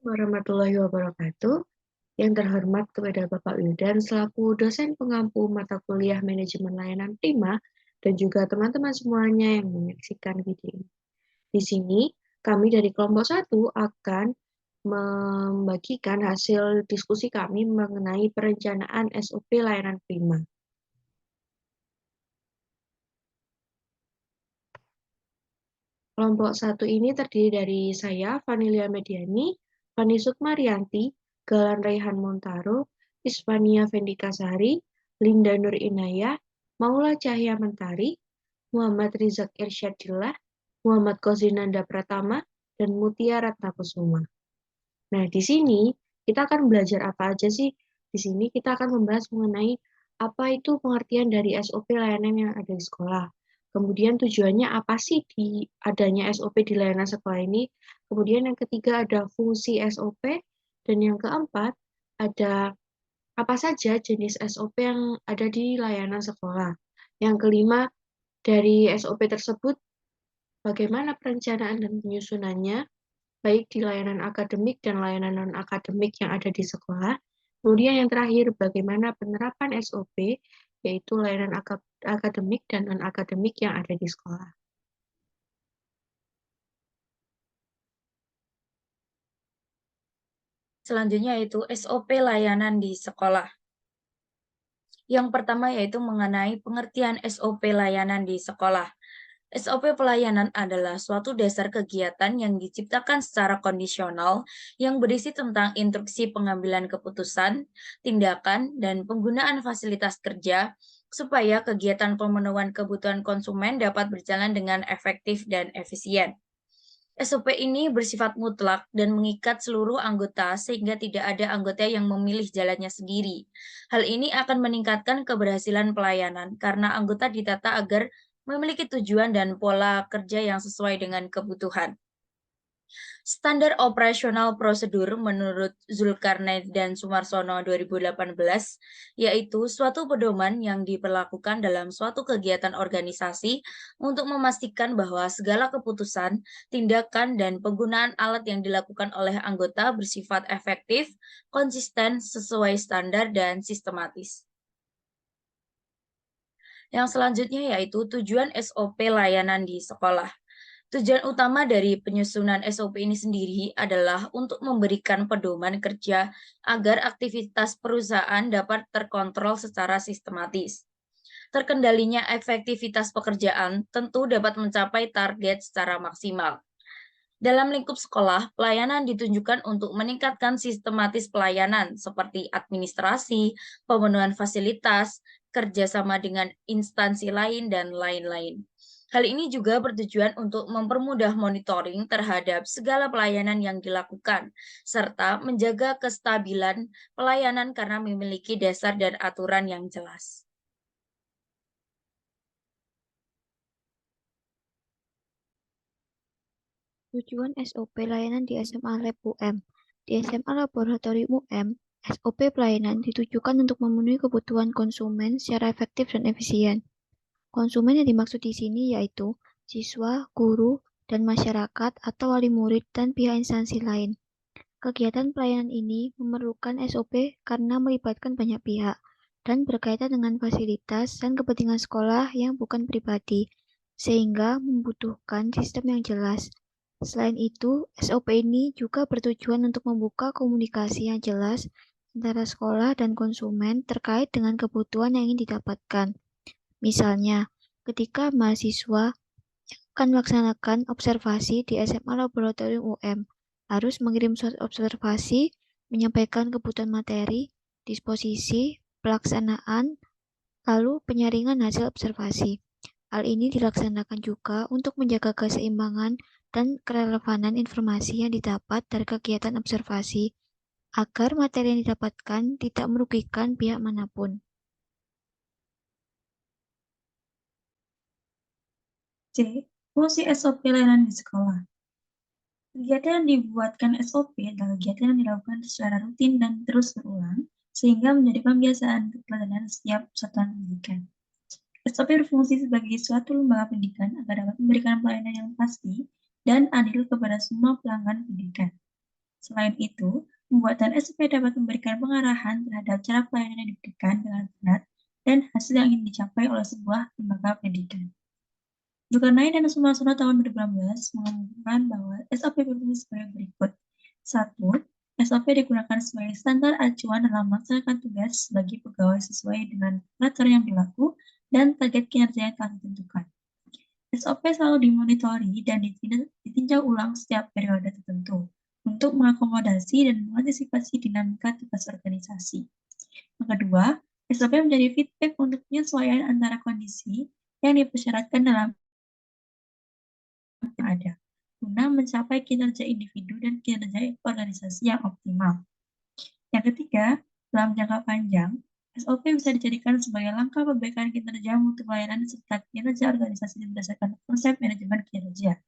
Warahmatullahi wabarakatuh. Yang terhormat kepada Bapak Wildan selaku dosen pengampu mata kuliah manajemen layanan prima dan juga teman-teman semuanya yang menyaksikan video ini. Di sini kami dari kelompok 1 akan membagikan hasil diskusi kami mengenai perencanaan SOP layanan prima. Kelompok 1 ini terdiri dari saya, Vanilia Mediani, Fani Sukmarianti, Galan Raihan Montaro, Isvania Vendika Sari, Linda Nur Inayah, Maula Cahya Mentari, Muhammad Rizak Irsyadillah, Muhammad Kozinanda Pratama, dan Mutia Ratnakusuma. Nah, di sini kita akan belajar apa aja sih? Di sini kita akan membahas mengenai apa itu pengertian dari SOP layanan yang ada di sekolah. Kemudian tujuannya apa sih di adanya SOP di layanan sekolah ini? Kemudian yang ketiga ada fungsi SOP dan yang keempat ada apa saja jenis SOP yang ada di layanan sekolah. Yang kelima, dari SOP tersebut bagaimana perencanaan dan penyusunannya baik di layanan akademik dan layanan non-akademik yang ada di sekolah. Kemudian yang terakhir, bagaimana penerapan SOP, yaitu layanan akademik dan non-akademik yang ada di sekolah. Selanjutnya yaitu SOP layanan di sekolah. Yang pertama yaitu mengenai pengertian SOP layanan di sekolah. SOP pelayanan adalah suatu dasar kegiatan yang diciptakan secara kondisional yang berisi tentang instruksi pengambilan keputusan, tindakan, dan penggunaan fasilitas kerja supaya kegiatan pemenuhan kebutuhan konsumen dapat berjalan dengan efektif dan efisien. SOP ini bersifat mutlak dan mengikat seluruh anggota sehingga tidak ada anggota yang memilih jalannya sendiri. Hal ini akan meningkatkan keberhasilan pelayanan karena anggota ditata agar memiliki tujuan dan pola kerja yang sesuai dengan kebutuhan. Standar operasional prosedur menurut Zulkarnain dan Sumarsono 2018, yaitu suatu pedoman yang diberlakukan dalam suatu kegiatan organisasi untuk memastikan bahwa segala keputusan, tindakan, dan penggunaan alat yang dilakukan oleh anggota bersifat efektif, konsisten, sesuai standar, dan sistematis. Yang selanjutnya yaitu tujuan SOP layanan di sekolah. Tujuan utama dari penyusunan SOP ini sendiri adalah untuk memberikan pedoman kerja agar aktivitas perusahaan dapat terkontrol secara sistematis. Terkendalinya efektivitas pekerjaan tentu dapat mencapai target secara maksimal. Dalam lingkup sekolah, pelayanan ditunjukkan untuk meningkatkan sistematis pelayanan seperti administrasi, pemenuhan fasilitas, kerjasama dengan instansi lain, dan lain-lain. Hal ini juga bertujuan untuk mempermudah monitoring terhadap segala pelayanan yang dilakukan, serta menjaga kestabilan pelayanan karena memiliki dasar dan aturan yang jelas. Tujuan SOP layanan di SMA Lab UM. Di SMA Laboratorium UM, SOP pelayanan ditujukan untuk memenuhi kebutuhan konsumen secara efektif dan efisien. Konsumen yang dimaksud di sini yaitu siswa, guru, dan masyarakat atau wali murid dan pihak instansi lain. Kegiatan pelayanan ini memerlukan SOP karena melibatkan banyak pihak dan berkaitan dengan fasilitas dan kepentingan sekolah yang bukan pribadi, sehingga membutuhkan sistem yang jelas. Selain itu, SOP ini juga bertujuan untuk membuka komunikasi yang jelas antara sekolah dan konsumen terkait dengan kebutuhan yang ingin didapatkan. Misalnya, ketika mahasiswa akan melaksanakan observasi di SMA Laboratorium UM, harus mengirim surat observasi, menyampaikan kebutuhan materi, disposisi, pelaksanaan, lalu penyaringan hasil observasi. Hal ini dilaksanakan juga untuk menjaga keseimbangan dan kerelevanan informasi yang didapat dari kegiatan observasi agar materi yang didapatkan tidak merugikan pihak manapun. C. Fungsi SOP layanan di sekolah. Kegiatan yang dibuatkan SOP adalah kegiatan yang dilakukan secara rutin dan terus berulang, sehingga menjadi pembiasaan keteladanan setiap satuan pendidikan. SOP berfungsi sebagai suatu lembaga pendidikan agar dapat memberikan pelayanan yang pasti dan adil kepada semua pelanggan pendidikan. Selain itu, pembuatan SOP dapat memberikan pengarahan terhadap cara pelayanan yang diberikan dengan benar dan hasil yang ingin dicapai oleh sebuah lembaga pendidikan. Zulkarnain dan Sumarsono tahun 2016 mengumumkan bahwa SOP berfungsi sebagai berikut. 1. SOP digunakan sebagai standar acuan dalam melaksanakan tugas bagi pegawai sesuai dengan peraturan yang berlaku dan target kinerja yang telah ditentukan. SOP selalu dimonitori dan ditinjau ulang setiap periode tertentu untuk mengakomodasi dan mengantisipasi dinamika tugas organisasi. Yang kedua, SOP menjadi feedback untuk penyesuaian antara kondisi yang dipersyaratkan dalam yang ada, guna mencapai kinerja individu dan kinerja organisasi yang optimal. Yang ketiga, dalam jangka panjang, SOP bisa dijadikan sebagai langkah perbaikan kinerja mutu pelayanan serta kinerja organisasi berdasarkan konsep manajemen kinerja.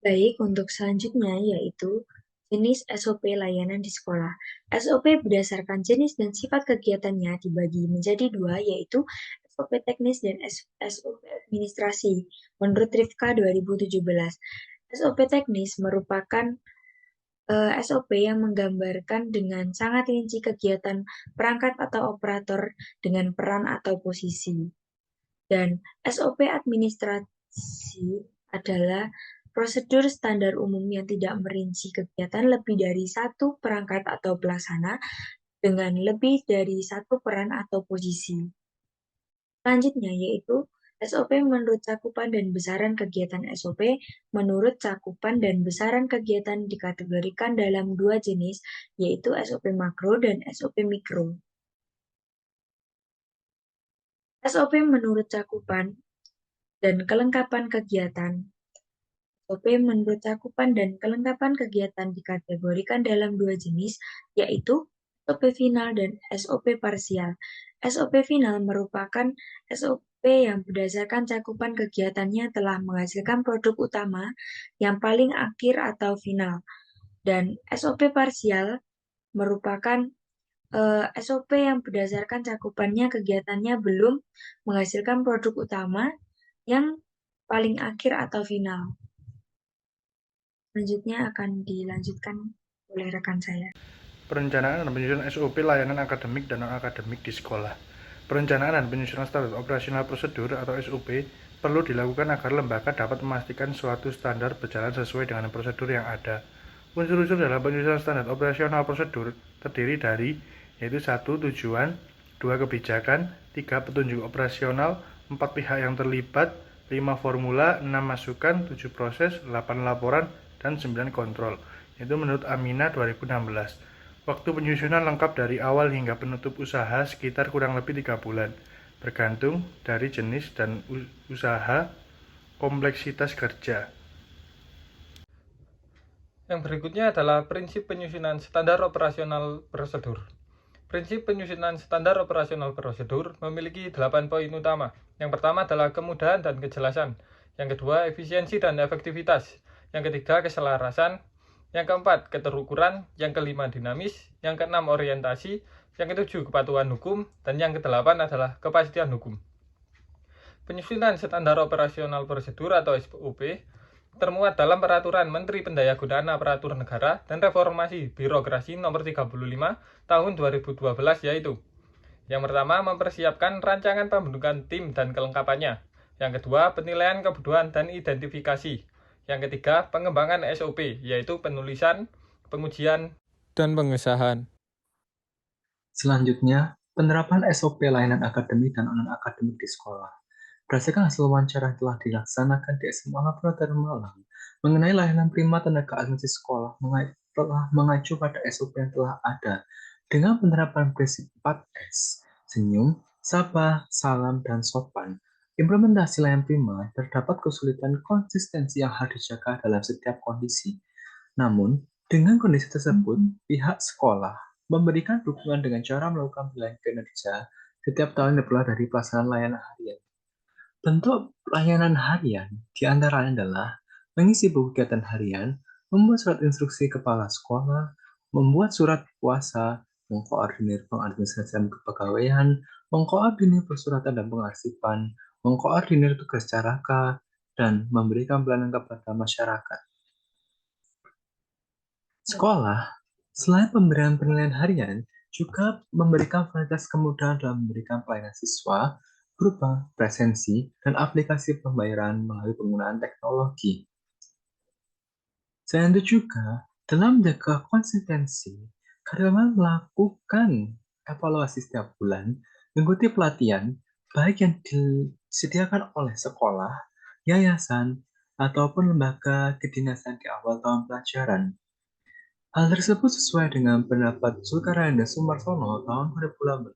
Baik, untuk selanjutnya yaitu jenis SOP layanan di sekolah. SOP berdasarkan jenis dan sifat kegiatannya dibagi menjadi dua, yaitu SOP teknis dan SOP administrasi. Menurut Rifka 2017, SOP teknis merupakan SOP yang menggambarkan dengan sangat rinci kegiatan perangkat atau operator dengan peran atau posisi. Dan SOP administrasi adalah prosedur standar umum yang tidak merinci kegiatan lebih dari satu perangkat atau pelaksana dengan lebih dari satu peran atau posisi. Selanjutnya yaitu SOP menurut cakupan dan besaran kegiatan. SOP menurut cakupan dan besaran kegiatan dikategorikan dalam dua jenis, yaitu SOP makro dan SOP mikro. SOP menurut cakupan dan kelengkapan kegiatan. SOP menurut cakupan dan kelengkapan kegiatan dikategorikan dalam dua jenis, yaitu SOP final dan SOP parsial. SOP final merupakan SOP yang berdasarkan cakupan kegiatannya telah menghasilkan produk utama yang paling akhir atau final. Dan SOP parsial merupakan SOP yang berdasarkan cakupannya kegiatannya belum menghasilkan produk utama yang paling akhir atau final. Selanjutnya akan dilanjutkan oleh rekan saya. Perencanaan dan penyusunan SOP layanan akademik dan non-akademik di sekolah. Perencanaan dan penyusunan standar operasional prosedur atau SOP perlu dilakukan agar lembaga dapat memastikan suatu standar berjalan sesuai dengan prosedur yang ada. Unsur-unsur dalam penyusunan standar operasional prosedur terdiri dari yaitu 1. Tujuan, 2. Kebijakan, 3. Petunjuk operasional, 4. Pihak yang terlibat, 5. Formula, 6. Masukan, 7. Proses, 8. Laporan, dan 9. Kontrol. Itu menurut Amina 2016. Waktu penyusunan lengkap dari awal hingga penutup usaha sekitar kurang lebih 3 bulan, bergantung dari jenis dan usaha, kompleksitas kerja. Yang berikutnya adalah prinsip penyusunan standar operasional prosedur. Prinsip penyusunan standar operasional prosedur memiliki 8 poin utama. Yang pertama adalah kemudahan dan kejelasan. Yang kedua, efisiensi dan efektivitas. Yang ketiga, keselarasan. Yang keempat, keterukuran. Yang kelima, dinamis. Yang keenam, orientasi. Yang ketujuh, kepatuhan hukum. Dan yang kedelapan adalah kepastian hukum. Penyusunan standar operasional prosedur atau SOP termuat dalam Peraturan Menteri Pendayagunaan Aparatur Negara dan Reformasi Birokrasi Nomor 35 Tahun 2012, yaitu yang pertama, mempersiapkan rancangan pembentukan tim dan kelengkapannya. Yang kedua, penilaian kebutuhan dan identifikasi. Yang ketiga, pengembangan SOP, yaitu penulisan, pengujian, dan pengesahan. Selanjutnya, penerapan SOP layanan akademik dan non-akademik di sekolah. Berdasarkan hasil wawancara yang telah dilaksanakan di SMA Laboratorium Malang mengenai layanan prima tenaga administrasi sekolah telah mengacu pada SOP yang telah ada dengan penerapan prinsip 4S, senyum, sabar, salam, dan sopan. Implementasi layanan prima terdapat kesulitan konsistensi yang harus dijaga dalam setiap kondisi. Namun, dengan kondisi tersebut, pihak sekolah memberikan dukungan dengan cara melakukan penilaian kinerja setiap tahun dimulai dari pelaksanaan layanan harian. Bentuk layanan harian diantaranya adalah mengisi buku kegiatan harian, membuat surat instruksi kepala sekolah, membuat surat puasa, mengkoordinir pengadministrasian kepegawaian, mengkoordinir persuratan dan pengarsipan, mengkoordinir tugas caraka, dan memberikan pelayanan kepada masyarakat. Sekolah, selain pemberian penilaian harian, juga memberikan fasilitas kemudahan dalam memberikan pelayanan siswa berupa presensi dan aplikasi pembayaran melalui penggunaan teknologi. Selain itu juga, dalam menjaga konsistensi, karyawan melakukan evaluasi setiap bulan, mengikuti pelatihan, baik yang disediakan oleh sekolah, yayasan, ataupun lembaga kedinasan di awal tahun pelajaran. Hal tersebut sesuai dengan pendapat Zulkarnain dan Sumarsono tahun 2018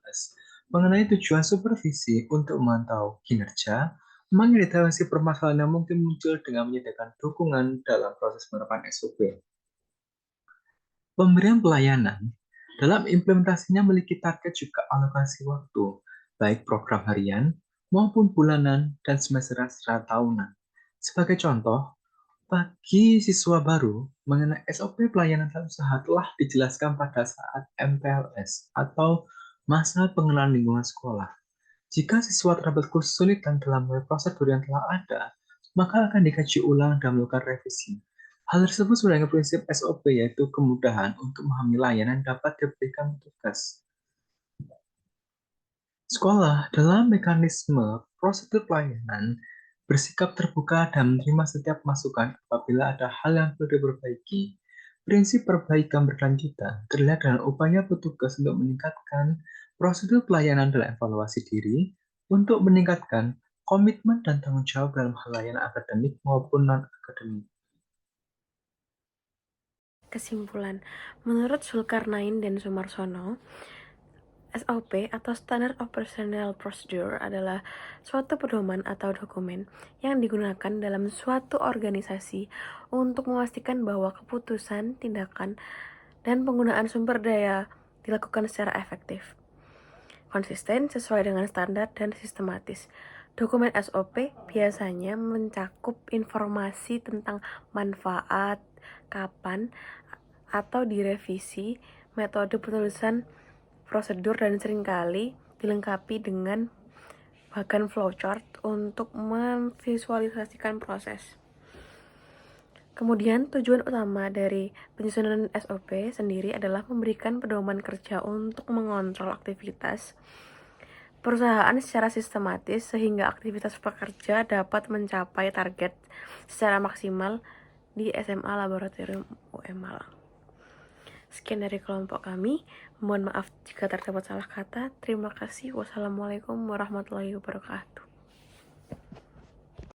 mengenai tujuan supervisi untuk memantau kinerja, mengidentifikasi permasalahan yang mungkin muncul dengan menyediakan dukungan dalam proses penerapan SOP. Pemberian pelayanan dalam implementasinya memiliki target juga alokasi waktu, baik program harian maupun bulanan dan semesteran secara tahunan. Sebagai contoh, bagi siswa baru, mengenai SOP pelayanan usaha telah dijelaskan pada saat MPLS atau masa pengenalan lingkungan sekolah. Jika siswa terdapat kesulitan dalam prosedur yang telah ada, maka akan dikaji ulang dan melakukan revisi. Hal tersebut sesuai dengan prinsip SOP, yaitu kemudahan untuk memahami layanan dapat diberikan petugas. Sekolah dalam mekanisme prosedur pelayanan bersikap terbuka dan menerima setiap masukan apabila ada hal yang perlu diperbaiki. Prinsip perbaikan berkelanjutan terlihat dalam upaya petugas untuk meningkatkan prosedur pelayanan dalam evaluasi diri untuk meningkatkan komitmen dan tanggung jawab dalam hal layanan akademik maupun non-akademik. Kesimpulan, menurut Zulkarnain dan Sumarsono, SOP atau Standard Operational Procedure adalah suatu pedoman atau dokumen yang digunakan dalam suatu organisasi untuk memastikan bahwa keputusan, tindakan, dan penggunaan sumber daya dilakukan secara efektif, konsisten, sesuai dengan standar, dan sistematis. Dokumen SOP biasanya mencakup informasi tentang manfaat, kapan, atau direvisi, metode penulisan prosedur, dan seringkali dilengkapi dengan bahkan flowchart untuk memvisualisasikan proses. Kemudian tujuan utama dari penyusunan SOP sendiri adalah memberikan pedoman kerja untuk mengontrol aktivitas perusahaan secara sistematis sehingga aktivitas pekerja dapat mencapai target secara maksimal di SMA Laboratorium UM Malang. Sekian dari kelompok kami. Mohon maaf jika terdapat salah kata. Terima kasih. Wassalamualaikum warahmatullahi wabarakatuh.